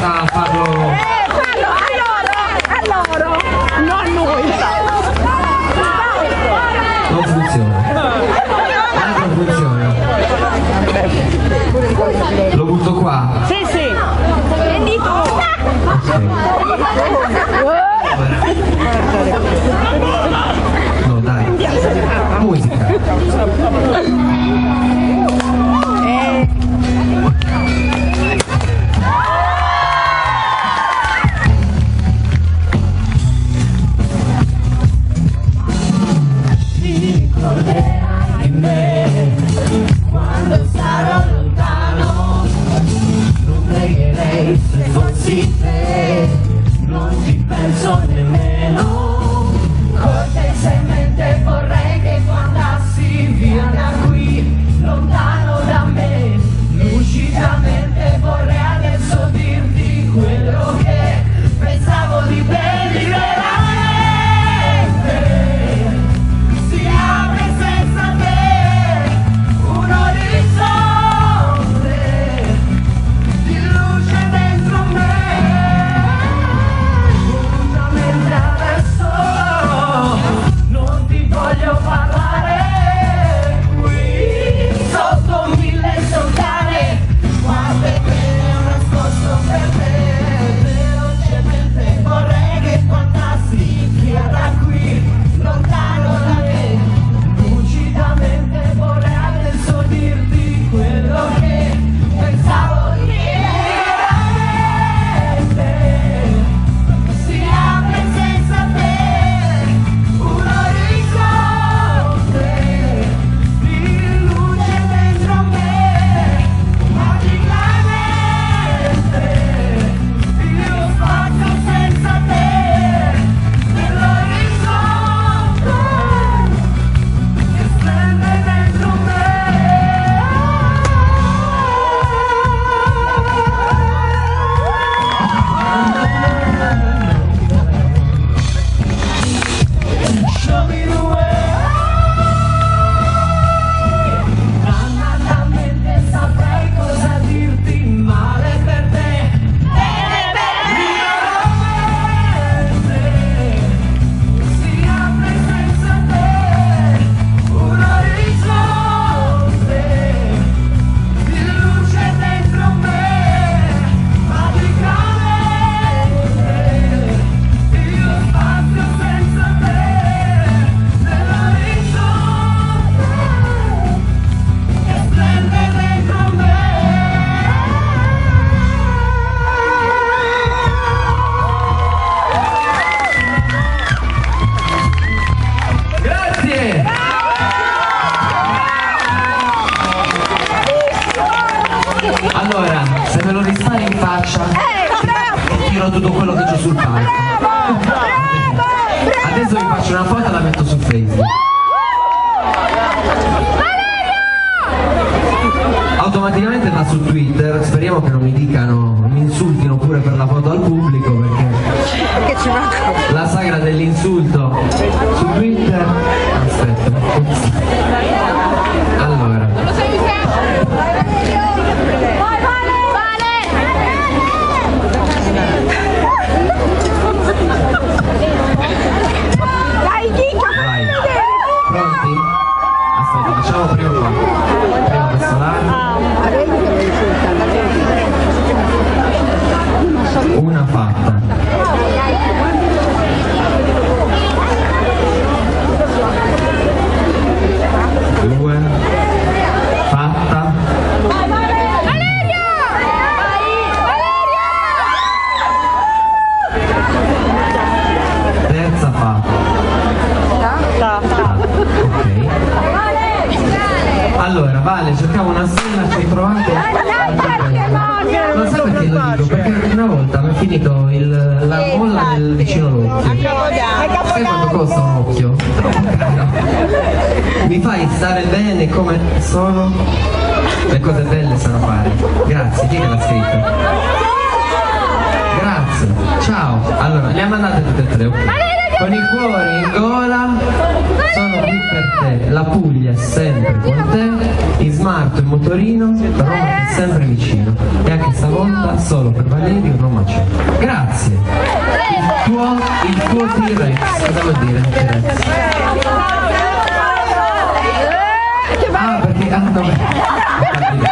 basta farlo. A loro, non a noi. Non funziona. Non funziona. Lo butto qua. Sì, sì. Prendi tu. No, dai. Musica. Quando sarò lontano, non pregherei se fossi te, non ci penso nemmeno, cortesemente vorrei che tu andassi via da qui, lontano da me, lucidamente vorrei adesso dirti quello che pensavo di te. Allora, se me lo rispari in faccia, ti tiro tutto quello che c'ho sul palco. Adesso vi faccio una foto e la metto su Facebook. Automaticamente va su Twitter, speriamo che non mi dicano, mi insultino pure per la foto al pubblico, perché la sagra dell'insulto su Twitter. Aspetta. Allora. Vai. Pronti? Aspetta, facciamo prima qua. Prima questo là. Una fatta. Due. Fatta. Terza fatta. Ok. Allora, Vale, cercavo una stella, ci hai trovato? Non sai perché lo dico? Perché una volta mi è finito la molla del vicino all'occhio. Sai quanto costa un occhio? Mi fai stare bene come sono? Le cose belle sanno fare. Grazie, chi è che l'ha scritto? Grazie, ciao. Allora, le ha mandate tutte e tre, ok? con il cuore in gola, sono qui per te, la Puglia è sempre con te, in smart il motorino, Roma è sempre vicino, e anche stavolta solo per Valerio Roma c'è. Grazie. Il tuo T-Rex, cosa vuol dire T-Rex? Ah, perché, vabbè.